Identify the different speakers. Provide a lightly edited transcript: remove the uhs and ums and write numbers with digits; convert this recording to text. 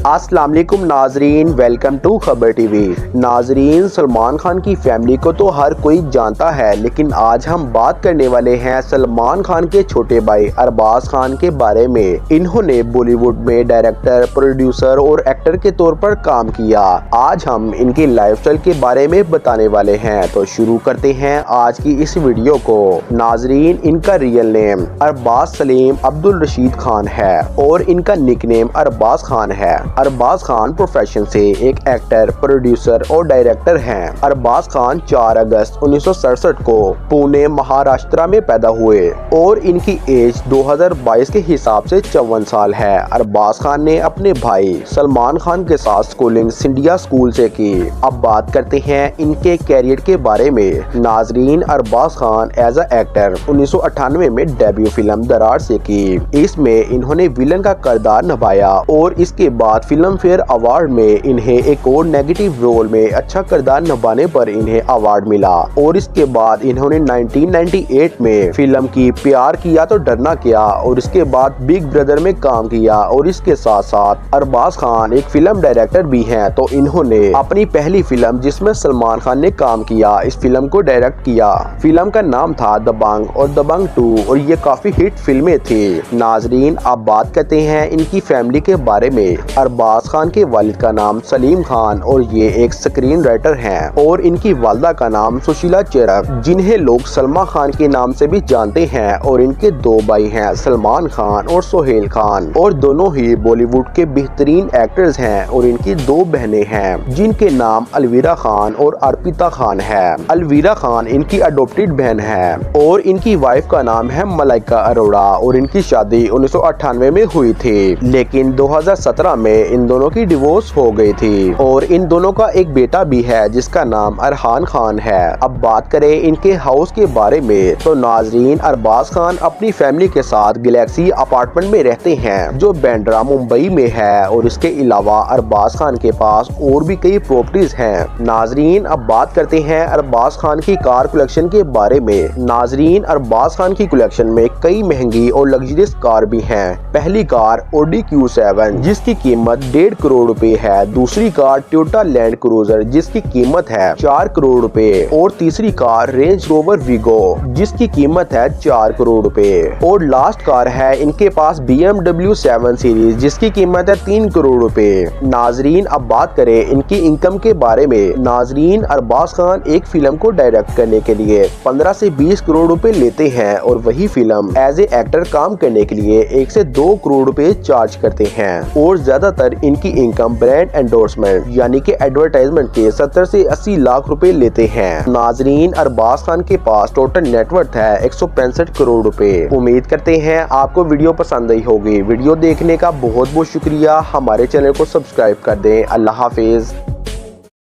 Speaker 1: अस्सलाम वालेकुम नाजरीन, वेलकम टू खबर टीवी। नाजरीन, सलमान खान की फैमिली को तो हर कोई जानता है, लेकिन आज हम बात करने वाले हैं सलमान खान के छोटे भाई अरबाज खान के बारे में। इन्होंने बॉलीवुड में डायरेक्टर, प्रोड्यूसर और एक्टर के तौर पर काम किया। आज हम इनकी लाइफस्टाइल के बारे में बताने वाले हैं, तो शुरू करते हैं आज की इस वीडियो को। नाजरीन, इनका रियल नेम अरबाज सलीम अब्दुल रशीद खान है और इनका निकनेम अरबाज खान है। अरबाज खान प्रोफेशन से एक एक्टर, प्रोड्यूसर और डायरेक्टर हैं। अरबाज खान 4 अगस्त 1967 को पुणे महाराष्ट्र में पैदा हुए और इनकी एज 2022 के हिसाब से 54 साल है। अरबाज खान ने अपने भाई सलमान खान के साथ स्कूलिंग सिंडिया स्कूल से की। अब बात करते हैं इनके कैरियर के बारे में। Nazreen, Arbaaz Khan as a actor 1998 में डेब्यू फिल्म दरार से की। इसमें इन्होंने विलन का किरदार निभाया और इसके बाद फिल्म फेयर अवार्ड में इन्हें एक और नेगेटिव रोल में अच्छा किरदार निभाने पर इन्हें अवार्ड मिला। और इसके बाद इन्होंने 1998 में फिल्म की प्यार किया तो डरना क्या और इसके बाद बिग ब्रदर में काम किया। और इसके साथ साथ अरबाज खान एक फिल्म डायरेक्टर भी हैं, तो इन्होंने अपनी पहली फिल्म जिसमें सलमान खान ने काम किया, इस फिल्म को डायरेक्ट किया। फिल्म का नाम था दबंग और दबंग 2 और ये काफी हिट फिल्में थी। नाजरीन, अब बात करते हैं इनकी फैमिली के बारे में। अरबाज खान के वालिद का नाम सलीम खान और ये एक स्क्रीन राइटर हैं और इनकी वालदा का नाम सुशीला चेरक, जिन्हें लोग सलमा खान के नाम से भी जानते हैं। और इनके 2 भाई हैं, सलमान खान और सोहेल खान, और दोनों ही बॉलीवुड के बेहतरीन एक्टर्स हैं। और इनकी 2 बहनें हैं जिनके नाम अलवीरा खान और अर्पिता खान है। अलवीरा खान इनकी अडॉप्टेड बहन है और इनकी वाइफ का नाम है मलाइका अरोड़ा और इनकी शादी 1998 में हुई थी, लेकिन 2017 में इन दोनों की डिवोर्स हो गई थी। और इन दोनों का एक बेटा भी है जिसका नाम अरहान खान है। अब बात करें इनके हाउस के बारे में, तो नाजरीन, अरबाज खान अपनी फैमिली के साथ गैलेक्सी अपार्टमेंट में रहते हैं जो बांद्रा मुंबई में है। और इसके अलावा अरबाज खान के पास और भी कई प्रॉपर्टीज हैं। नाजरीन, अब बात करते हैं अरबाज खान की कार कलेक्शन के बारे में। नाजरीन, अरबाज खान की कलेक्शन में कई महंगी और लग्जरियस कार भी हैं। पहली कार ऑडी Q7 जिसकी कीमत 1.5 करोड़ रुपए है। दूसरी कार टोयोटा लैंड क्रूजर जिसकी कीमत है 4 करोड़ रुपए। और तीसरी कार रेंज रोवर वीगो जिसकी कीमत है 4 करोड़ रुपए। और लास्ट कार है इनके पास BMW 7 सीरीज जिसकी कीमत है 3 करोड़ रुपए। नाजरीन, अब बात करें इनकी इनकम के बारे में। नाजरीन, अरबाज खान एक फिल्म को डायरेक्ट करने के लिए 15 से 20 करोड़ रुपए लेते हैं और वही फिल्म एज ए एक्टर काम करने के लिए 1 से 2 करोड़ रुपए चार्ज करते हैं। और ज्यादातर इनकी इनकम ब्रांड एंडोर्समेंट यानी कि एडवर्टाइजमेंट के 70 से 80 लाख रुपए लेते हैं। नाजरीन, अरबाज खान के पास टोटल नेटवर्थ है 165 करोड़ रुपए। उम्मीद करते हैं आपको वीडियो पसंद आई होगी। वीडियो देखने का बहुत बहुत शुक्रिया। हमारे चैनल को सब्सक्राइब कर दें। अल्लाह हाफिज।